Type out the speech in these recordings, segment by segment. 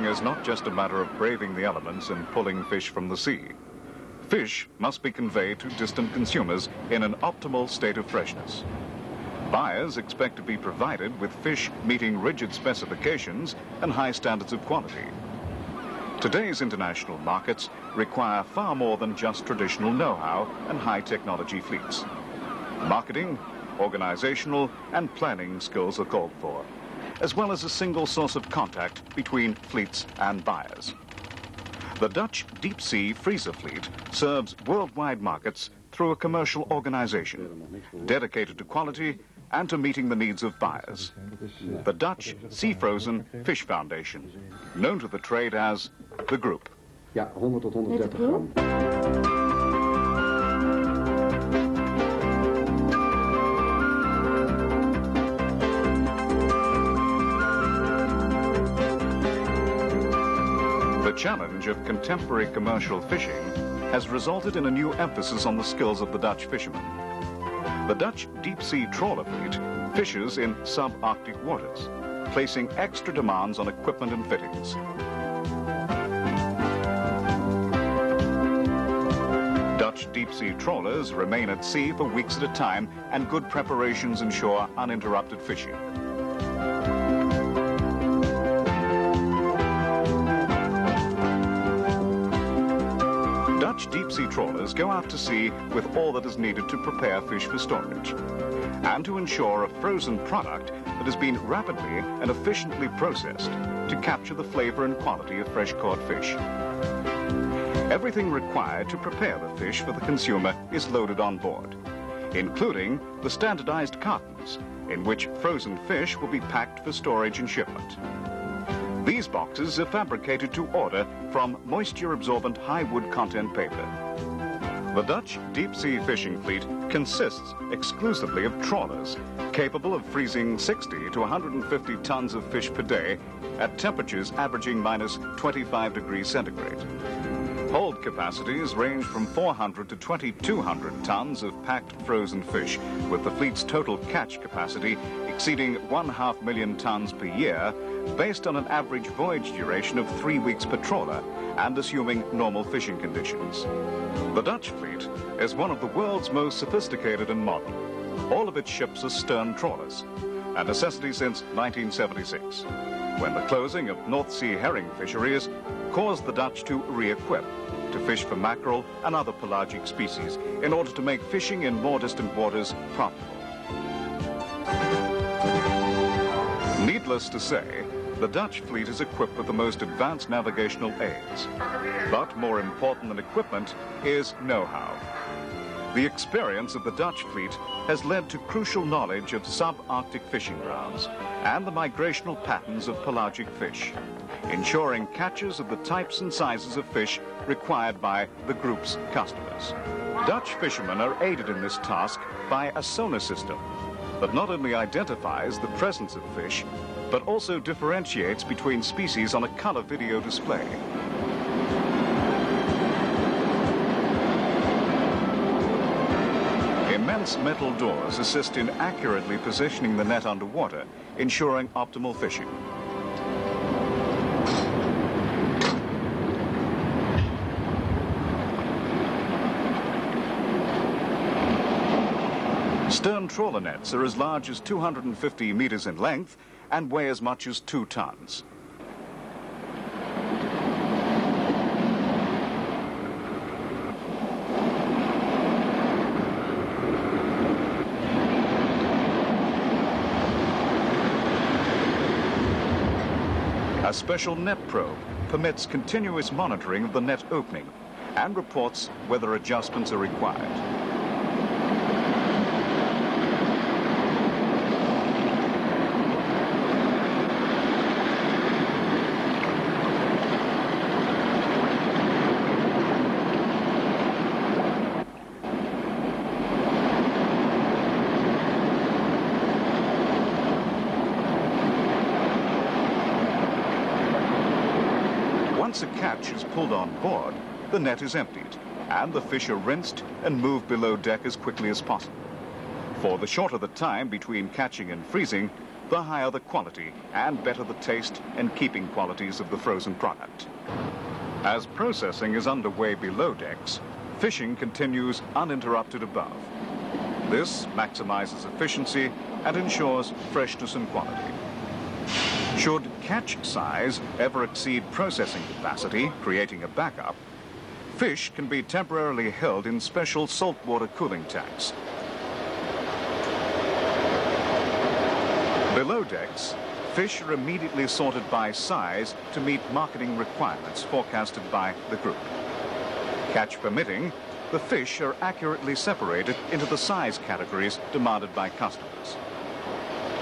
is not just a matter of braving the elements and pulling fish from the sea. Fish must be conveyed to distant consumers in an optimal state of freshness. Buyers expect to be provided with fish meeting rigid specifications and high standards of quality. Today's international markets require far more than just traditional know-how and high-technology fleets. Marketing, organizational, and planning skills are called for, as well as a single source of contact between fleets and buyers. The Dutch deep-sea freezer fleet serves worldwide markets through a commercial organization dedicated to quality and to meeting the needs of buyers. The Dutch Sea Frozen Fish Foundation, known to the trade as the Group. Ja, 100 tot 130 gram. The challenge of contemporary commercial fishing has resulted in a new emphasis on the skills of the Dutch fishermen. The Dutch deep-sea trawler fleet fishes in sub-Arctic waters, placing extra demands on equipment and fittings. Dutch deep-sea trawlers remain at sea for weeks at a time, and good preparations ensure uninterrupted fishing. Dutch deep-sea trawlers go out to sea with all that is needed to prepare fish for storage and to ensure a frozen product that has been rapidly and efficiently processed to capture the flavor and quality of fresh-caught fish. Everything required to prepare the fish for the consumer is loaded on board, including the standardized cartons in which frozen fish will be packed for storage and shipment. These boxes are fabricated to order from moisture-absorbent high wood content paper. The Dutch deep-sea fishing fleet consists exclusively of trawlers capable of freezing 60 to 150 tons of fish per day at temperatures averaging minus 25 degrees centigrade. Hold capacities range from 400 to 2,200 tons of packed frozen fish, with the fleet's total catch capacity exceeding 500,000 tons per year, based on an average voyage duration of 3 weeks per trawler and assuming normal fishing conditions. The Dutch fleet is one of the world's most sophisticated and modern. All of its ships are stern trawlers, a necessity since 1976, when the closing of North Sea herring fisheries caused the Dutch to re-equip to fish for mackerel and other pelagic species in order to make fishing in more distant waters profitable. Needless to say, the Dutch fleet is equipped with the most advanced navigational aids. But more important than equipment is know-how. The experience of the Dutch fleet has led to crucial knowledge of sub-Arctic fishing grounds and the migrational patterns of pelagic fish, ensuring catches of the types and sizes of fish required by the group's customers. Dutch fishermen are aided in this task by a sonar system that not only identifies the presence of fish, but also differentiates between species on a color video display. Immense metal doors assist in accurately positioning the net underwater, ensuring optimal fishing. Stern trawler nets are as large as 250 meters in length and weigh as much as 2 tons. A special net probe permits continuous monitoring of the net opening and reports whether adjustments are required. Once a catch is pulled on board, the net is emptied, and the fish are rinsed and moved below deck as quickly as possible. For the shorter the time between catching and freezing, the higher the quality and better the taste and keeping qualities of the frozen product. As processing is underway below decks, fishing continues uninterrupted above. This maximizes efficiency and ensures freshness and quality. Should catch size ever exceed processing capacity, creating a backup, fish can be temporarily held in special saltwater cooling tanks. Below decks, fish are immediately sorted by size to meet marketing requirements forecasted by the group. Catch permitting, the fish are accurately separated into the size categories demanded by customers.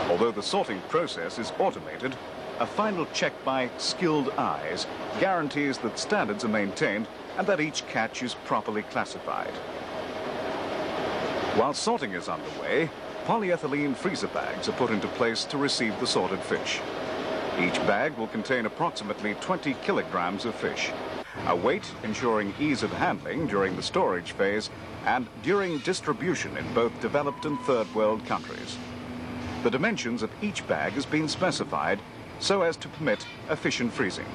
Although the sorting process is automated, a final check by skilled eyes guarantees that standards are maintained and that each catch is properly classified. While sorting is underway, polyethylene freezer bags are put into place to receive the sorted fish. Each bag will contain approximately 20 kilograms of fish, a weight ensuring ease of handling during the storage phase and during distribution in both developed and third world countries. The dimensions of each bag has been specified so as to permit efficient freezing.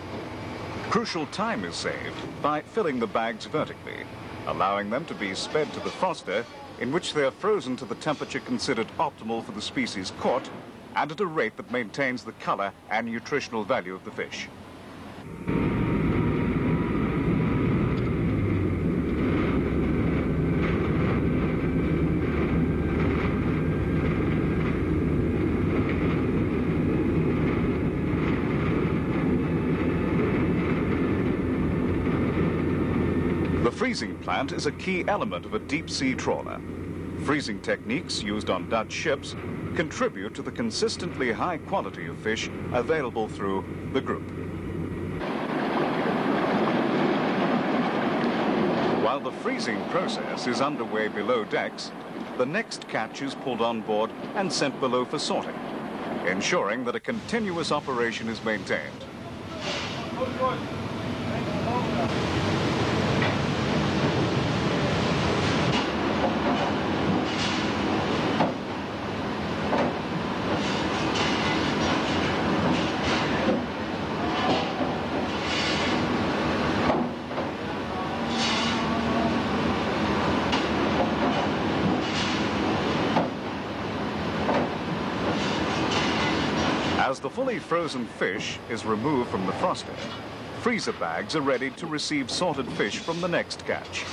Crucial time is saved by filling the bags vertically, allowing them to be sped to the froster, in which they are frozen to the temperature considered optimal for the species caught and at a rate that maintains the color and nutritional value of the fish. The freezing plant is a key element of a deep-sea trawler. Freezing techniques used on Dutch ships contribute to the consistently high quality of fish available through the group. While the freezing process is underway below decks, the next catch is pulled on board and sent below for sorting, ensuring that a continuous operation is maintained. As the fully frozen fish is removed from the froster, freezer bags are ready to receive sorted fish from the next catch.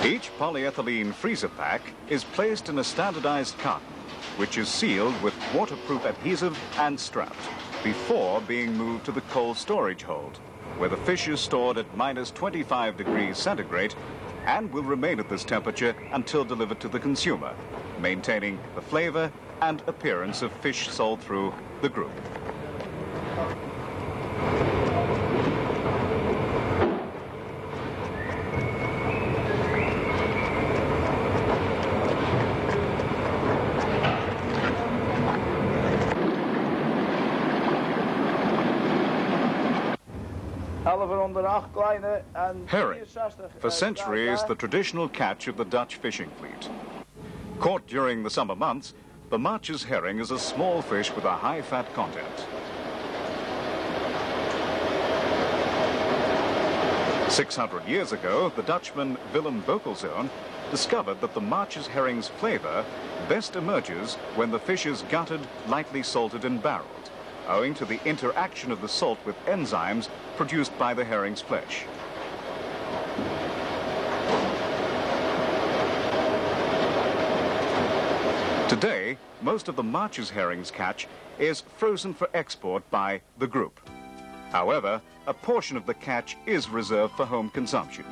Each polyethylene freezer pack is placed in a standardized carton, which is sealed with waterproof adhesive and strapped before being moved to the cold storage hold, where the fish is stored at -25 degrees centigrade and will remain at this temperature until delivered to the consumer, maintaining the flavor and appearance of fish sold through the group. Herring, for centuries the traditional catch of the Dutch fishing fleet. Caught during the summer months, the March's herring is a small fish with a high fat content. 600 years ago, the Dutchman Willem Bokelzoon discovered that the March's herring's flavor best emerges when the fish is gutted, lightly salted and barreled, owing to the interaction of the salt with enzymes produced by the herring's flesh. Today, most of the March's herring's catch is frozen for export by the group. However, a portion of the catch is reserved for home consumption.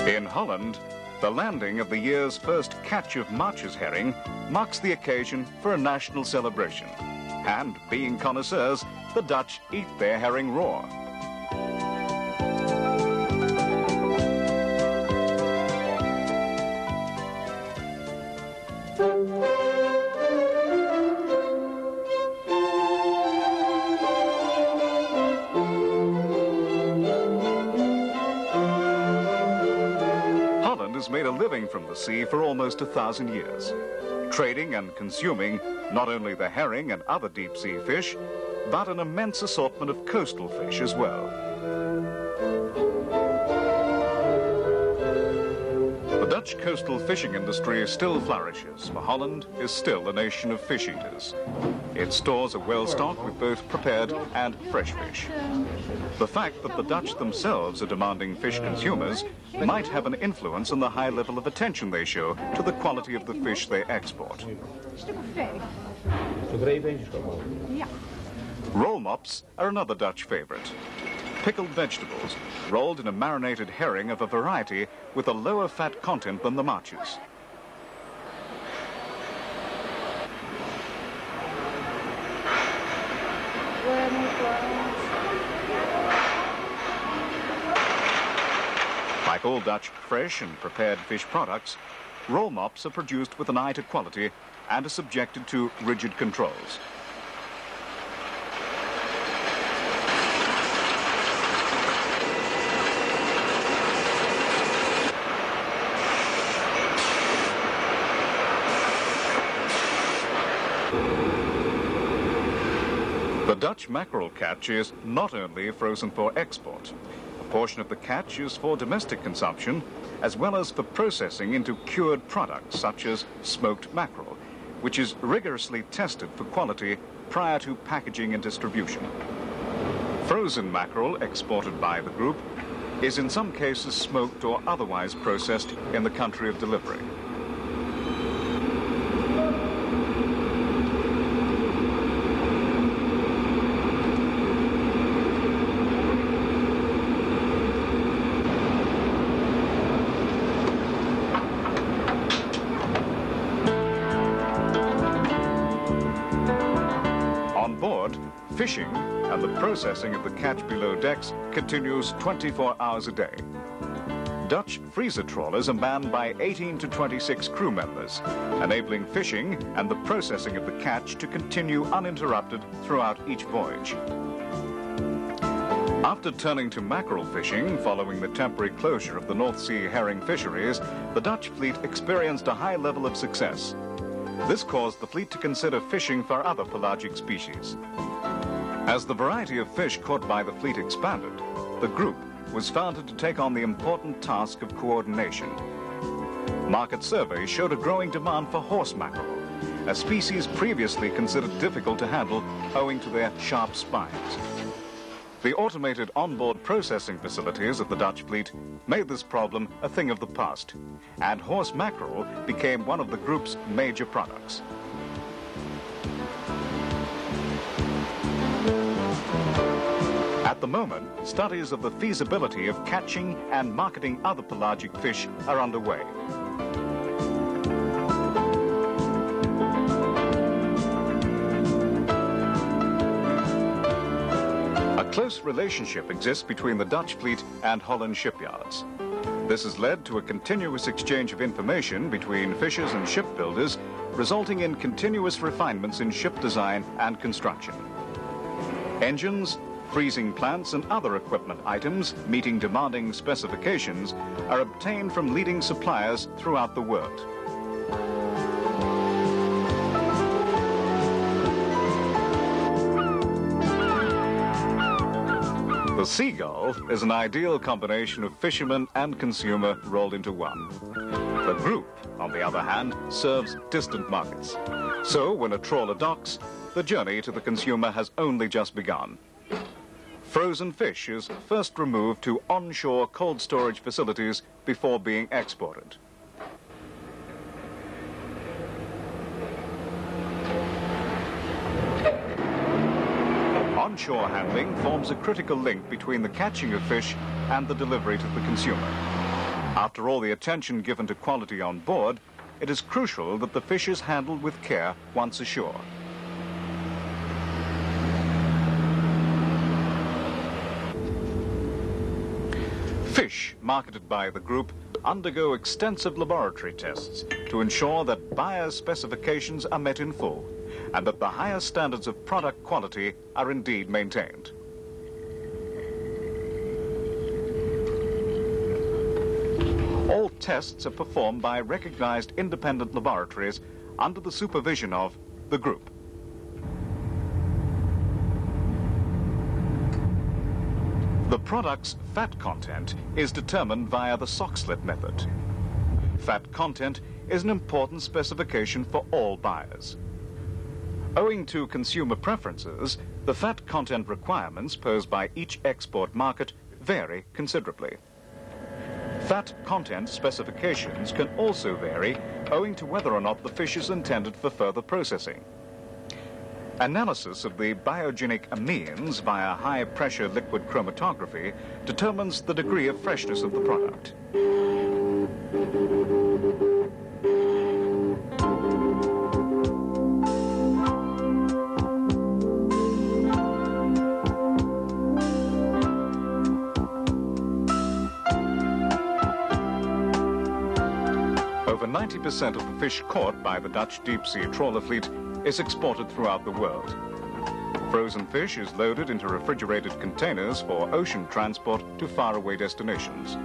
In Holland, the landing of the year's first catch of March's herring marks the occasion for a national celebration. And being connoisseurs, the Dutch eat their herring raw. has made a living from the sea for almost 1,000 years, trading and consuming not only the herring and other deep-sea fish, but an immense assortment of coastal fish as well. The Dutch coastal fishing industry still flourishes, for Holland is still a nation of fish eaters. Its stores are well stocked with both prepared and fresh fish. The fact that the Dutch themselves are demanding fish consumers might have an influence on the high level of attention they show to the quality of the fish they export. Roll mops are another Dutch favorite. Pickled vegetables, rolled in a marinated herring of a variety with a lower fat content than the maatjes. Like all Dutch fresh and prepared fish products, roll mops are produced with an eye to quality and are subjected to rigid controls. The Dutch mackerel catch is not only frozen for export. A portion of the catch is for domestic consumption, as well as for processing into cured products such as smoked mackerel, which is rigorously tested for quality prior to packaging and distribution. Frozen mackerel exported by the group is in some cases smoked or otherwise processed in the country of delivery. Fishing and the processing of the catch below decks continues 24 hours a day. Dutch freezer-trawlers are manned by 18 to 26 crew members, enabling fishing and the processing of the catch to continue uninterrupted throughout each voyage. After turning to mackerel fishing following the temporary closure of the North Sea herring fisheries, the Dutch fleet experienced a high level of success. This caused the fleet to consider fishing for other pelagic species. As the variety of fish caught by the fleet expanded, the group was founded to take on the important task of coordination. Market surveys showed a growing demand for horse mackerel, a species previously considered difficult to handle owing to their sharp spines. The automated onboard processing facilities of the Dutch fleet made this problem a thing of the past, and horse mackerel became one of the group's major products. At the moment, studies of the feasibility of catching and marketing other pelagic fish are underway. A close relationship exists between the Dutch fleet and Holland shipyards. This has led to a continuous exchange of information between fishers and shipbuilders, resulting in continuous refinements in ship design and construction. Engines, freezing plants and other equipment items meeting demanding specifications are obtained from leading suppliers throughout the world. The seagull is an ideal combination of fisherman and consumer rolled into one. The group, on the other hand, serves distant markets. So when a trawler docks, the journey to the consumer has only just begun. Frozen fish is first removed to onshore cold storage facilities before being exported. Onshore handling forms a critical link between the catching of fish and the delivery to the consumer. After all the attention given to quality on board, it is crucial that the fish is handled with care once ashore. Fish marketed by the group undergo extensive laboratory tests to ensure that buyers' specifications are met in full and that the highest standards of product quality are indeed maintained. All tests are performed by recognized independent laboratories under the supervision of the group. The product's fat content is determined via the sock slit method. Fat content is an important specification for all buyers. Owing to consumer preferences, the fat content requirements posed by each export market vary considerably. Fat content specifications can also vary owing to whether or not the fish is intended for further processing. Analysis of the biogenic amines via high-pressure liquid chromatography determines the degree of freshness of the product. Over 90% of the fish caught by the Dutch deep-sea trawler fleet is exported throughout the world. Frozen fish is loaded into refrigerated containers for ocean transport to faraway destinations.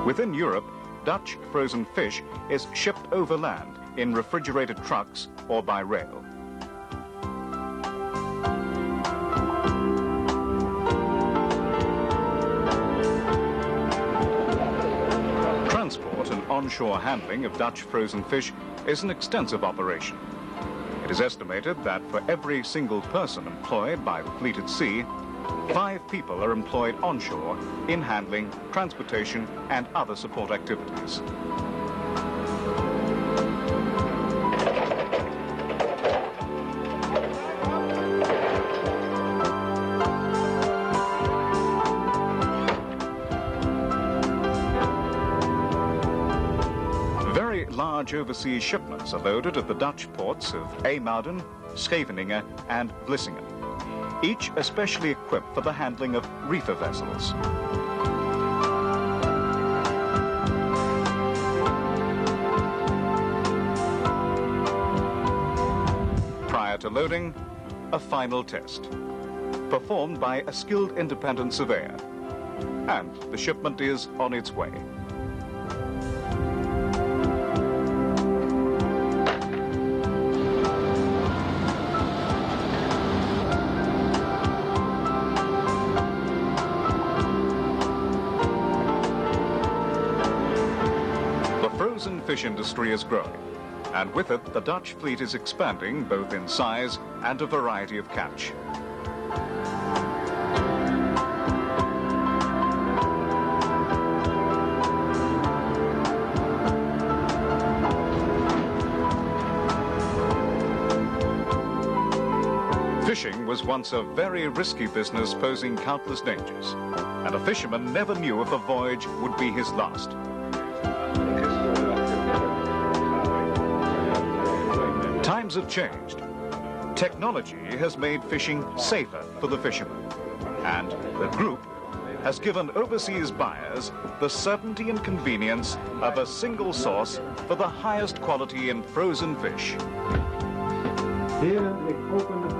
Within Europe, Dutch frozen fish is shipped overland in refrigerated trucks or by rail. Transport and onshore handling of Dutch frozen fish is an extensive operation. It is estimated that for every single person employed by the fleet at sea, 5 people are employed onshore in handling, transportation, and other support activities. Large overseas shipments are loaded at the Dutch ports of IJmuiden, Scheveningen and Vlissingen, each especially equipped for the handling of reefer vessels. Prior to loading, a final test, performed by a skilled independent surveyor, and the shipment is on its way. The frozen fish industry is growing, and with it, the Dutch fleet is expanding both in size and a variety of catch. Fishing was once a very risky business posing countless dangers, and a fisherman never knew if a voyage would be his last. Times have changed. Technology has made fishing safer for the fishermen, and the group has given overseas buyers the certainty and convenience of a single source for the highest quality in frozen fish. Heren, ik open de